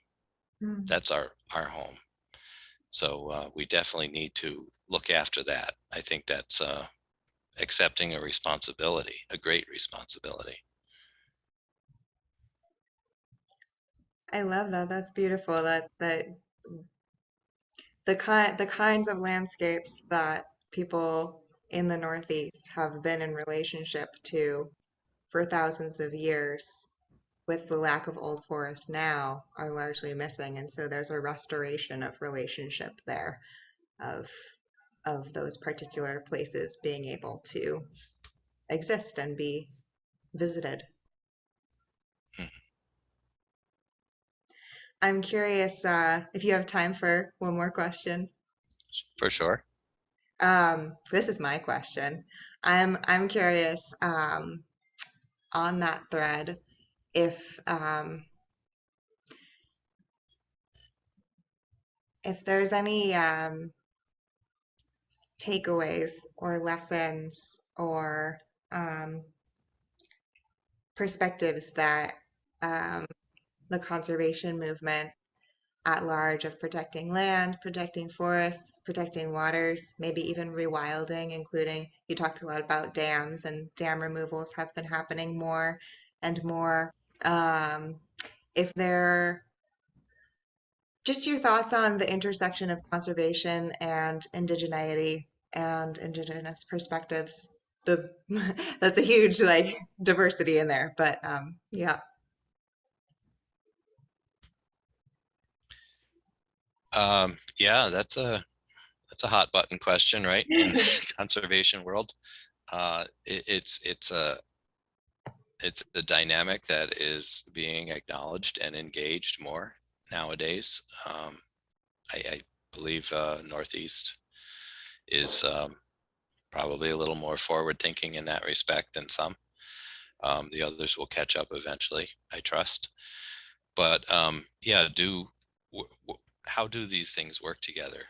Mm. That's our home. So we definitely need to look after that. I think that's accepting a responsibility, a great responsibility. I love that. That's beautiful. That the kinds of landscapes that people in the Northeast have been in relationship to for thousands of years, with the lack of old forest now, are largely missing. And so there's a restoration of relationship there, of those particular places being able to exist and be visited. Mhm. I'm curious if you have time for one more question. For sure. This is my question. I'm curious on that thread if there's any takeaways or lessons or um, perspectives that um, the conservation movement at large of protecting land, protecting forests, protecting waters, maybe even rewilding, including you talked a lot about dams and dam removals have been happening more and more. Um, if there, just your thoughts on the intersection of conservation and indigeneity and indigenous perspectives. The that's a huge like diversity in there, but yeah. Yeah, that's a hot button question, right? In the conservation world, it's a dynamic that is being acknowledged and engaged more nowadays. I believe Northeast is probably a little more forward thinking in that respect than some. The others will catch up eventually, I trust. But yeah, how do these things work together?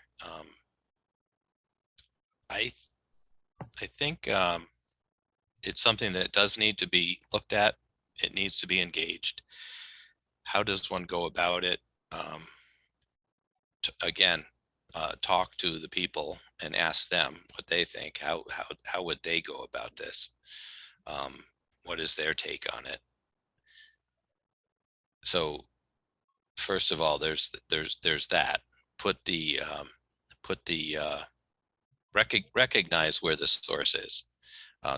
I I think it's something that does need to be looked at. It needs to be engaged. How does one go about it? Um, Again, talk to the people and ask them what they think. How would they go about this? Um, what is their take on it? So first of all, there's that. Put the put the recognize where the source is.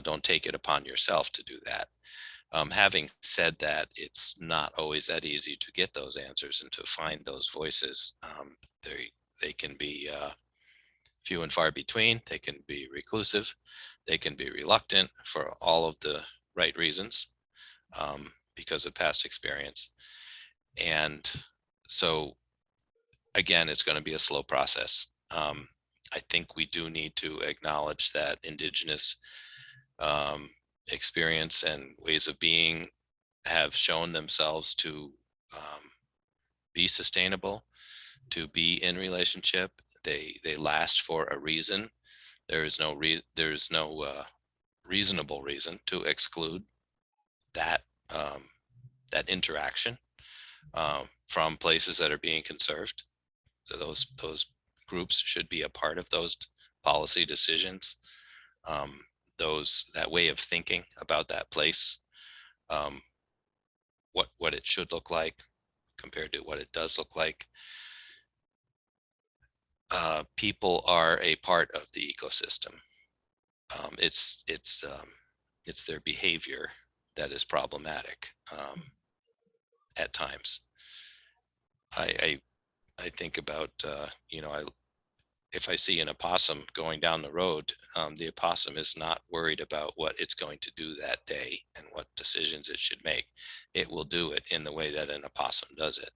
Don't take it upon yourself to do that. Having said that, it's not always that easy to get those answers and to find those voices. They can be few and far between. They can be reclusive. They can be reluctant for all of the right reasons because of past experience. And so, again, it's going to be a slow process. I think we do need to acknowledge that Indigenous um, experience and ways of being have shown themselves to be sustainable, to be in relationship. They last for a reason. There is no reasonable reason to exclude that that interaction from places that are being conserved. So those groups should be a part of those policy decisions. Um, those that way of thinking about that place, um, what it should look like compared to what it does look like. People are a part of the ecosystem. Um, it's it's um, it's their behavior that is problematic at times. I I think about if I see an opossum going down the road, the opossum is not worried about what it's going to do that day and what decisions it should make. It will do it in the way that an opossum does it.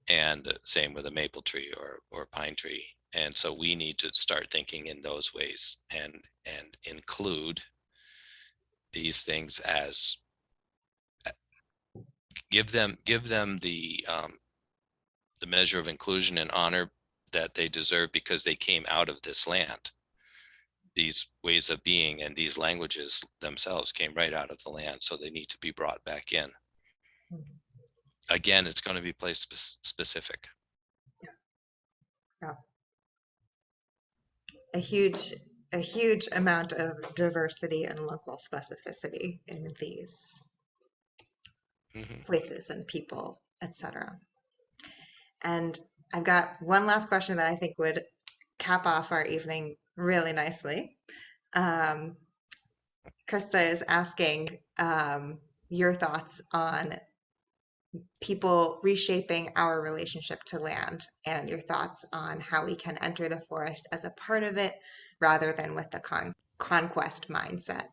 And same with a maple tree or pine tree. And so we need to start thinking in those ways and include these things as give them the measure of inclusion and honor that they deserve because they came out of this land. These ways of being and these languages themselves came right out of the land, so they need to be brought back in. Again, it's going to be place specific. Yeah. A huge a huge amount of diversity and local specificity in these Hmm. places and people. etc. And I've got one last question that I think would cap off our evening really nicely. Um, Krista is asking your thoughts on people reshaping our relationship to land and your thoughts on how we can enter the forest as a part of it rather than with the conquest mindset.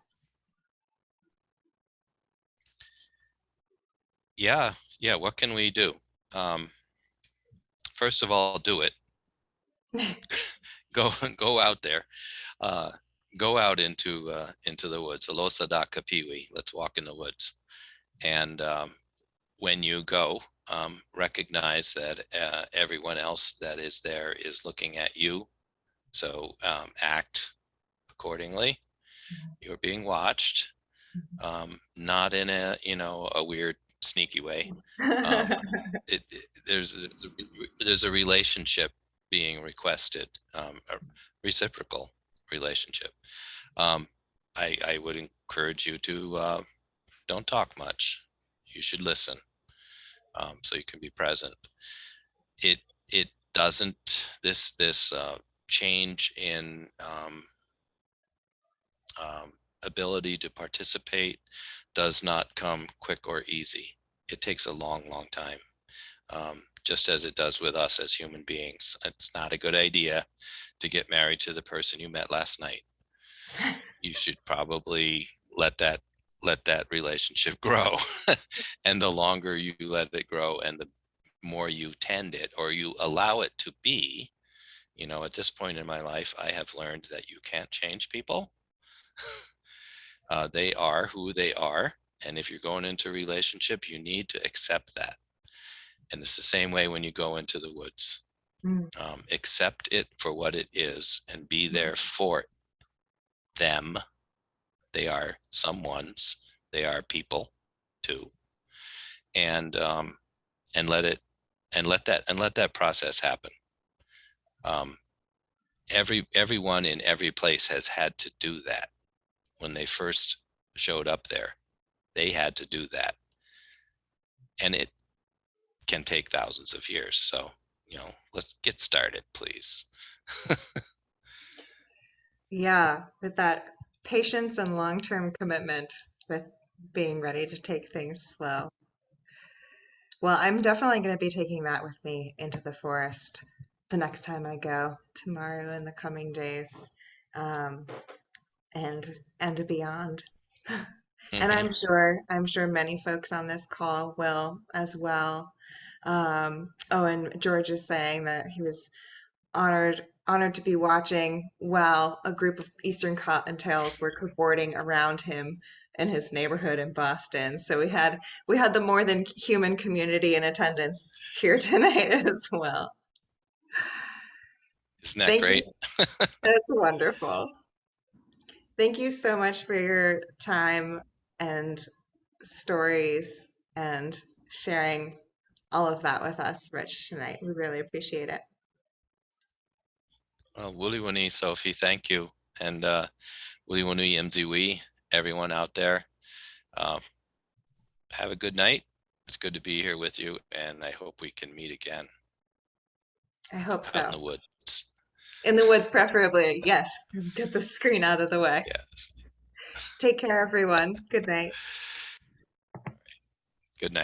Yeah, yeah. What can we do? Um, First of all, do it. Go go out there. Uh, Go out into the woods. Alosa da kapiwi. Let's walk in the woods. And when you go, recognize that everyone else that is there is looking at you. So act accordingly. You're being watched, not in a a weird sneaky way. Um, there's a relationship being requested, a reciprocal relationship. Um, I would encourage you to don't talk much. You should listen, so you can be present. It it doesn't this change in ability to participate does not come quick or easy. It takes a long, long time, just as it does with us as human beings. It's not a good idea to get married to the person you met last night. You should probably let that relationship grow. And the longer you let it grow and the more you tend it or you allow it to be, at this point in my life, I have learned that you can't change people. They are who they are. And if you're going into a relationship, you need to accept that. And it's the same way when you go into the woods. Mm, Accept it for what it is and be there for them. They are someone's, they are people too. And and let it let that process happen. Um, everyone in every place has had to do that. When they first showed up there, they had to do that. And it can take thousands of years. So, let's get started, please. yeah, with that patience and long-term commitment with being ready to take things slow. Well, I'm definitely going to be taking that with me into the forest the next time I go, tomorrow in the coming days, um, and and beyond. And Mm-hmm. I'm sure many folks on this call will as well. Oh, and George is saying that he was honored to be watching while a group of Eastern Cottontails were cavorting around him in his neighborhood in Boston. So we had the more than human community in attendance here tonight as well. Isn't that Thank you. great? That's wonderful. Thank you so much for your time and stories and sharing all of that with us, Rich, tonight. We really appreciate it. Well, Wuli Wuni, Sophie, thank you. And Wuli Wuni MZW, everyone out there, uh, have a good night. It's good to be here with you, and I hope we can meet again I hope out in so. the woods. In the woods, preferably. Yes. Get the screen out of the way. Yes. Take care, everyone. Good night. Good night.